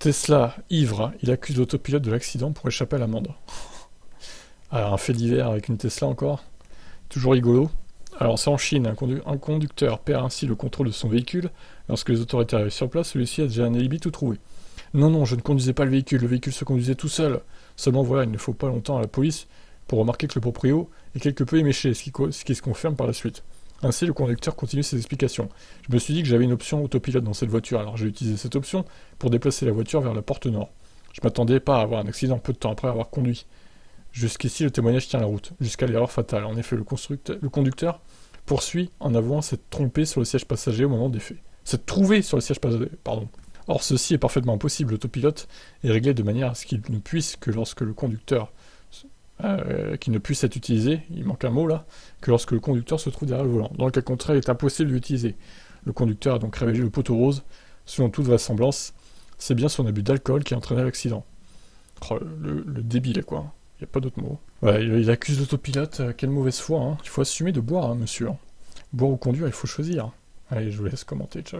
Tesla, ivre, il accuse l'autopilote de l'accident pour échapper à l'amende. Alors, un fait divers avec une Tesla encore. Toujours rigolo. Alors, c'est en Chine, un conducteur perd ainsi le contrôle de son véhicule. Lorsque les autorités arrivent sur place, celui-ci a déjà un alibi tout trouvé. Non, non, je ne conduisais pas le véhicule se conduisait tout seul. Seulement voilà, il ne faut pas longtemps à la police pour remarquer que le proprio est quelque peu éméché, ce qui se confirme par la suite. Ainsi, le conducteur continue ses explications. Je me suis dit que j'avais une option autopilote dans cette voiture, alors j'ai utilisé cette option pour déplacer la voiture vers la porte nord. Je m'attendais pas à avoir un accident peu de temps après avoir conduit. Jusqu'ici, le témoignage tient la route, jusqu'à l'erreur fatale. En effet, le conducteur poursuit en avouant s'être trompé sur le siège passager au moment des faits. S'être trouvé sur le siège passager, pardon. Or, ceci est parfaitement impossible. L'autopilote est réglé de manière à ce qu'il ne puisse que lorsque le conducteur qui ne puisse être utilisé, il manque un mot là, que lorsque le conducteur se trouve derrière le volant. Dans le cas contraire, il est impossible de l'utiliser. Le conducteur a donc révélé le poteau rose. Selon toute vraisemblance, c'est bien son abus d'alcool qui a entraîné l'accident. Oh, le débile, quoi. Il n'y a pas d'autre mot. Ouais, il accuse l'autopilote, quelle mauvaise foi, hein. Il faut assumer de boire, hein, monsieur. Boire ou conduire, il faut choisir. Allez, je vous laisse commenter, ciao.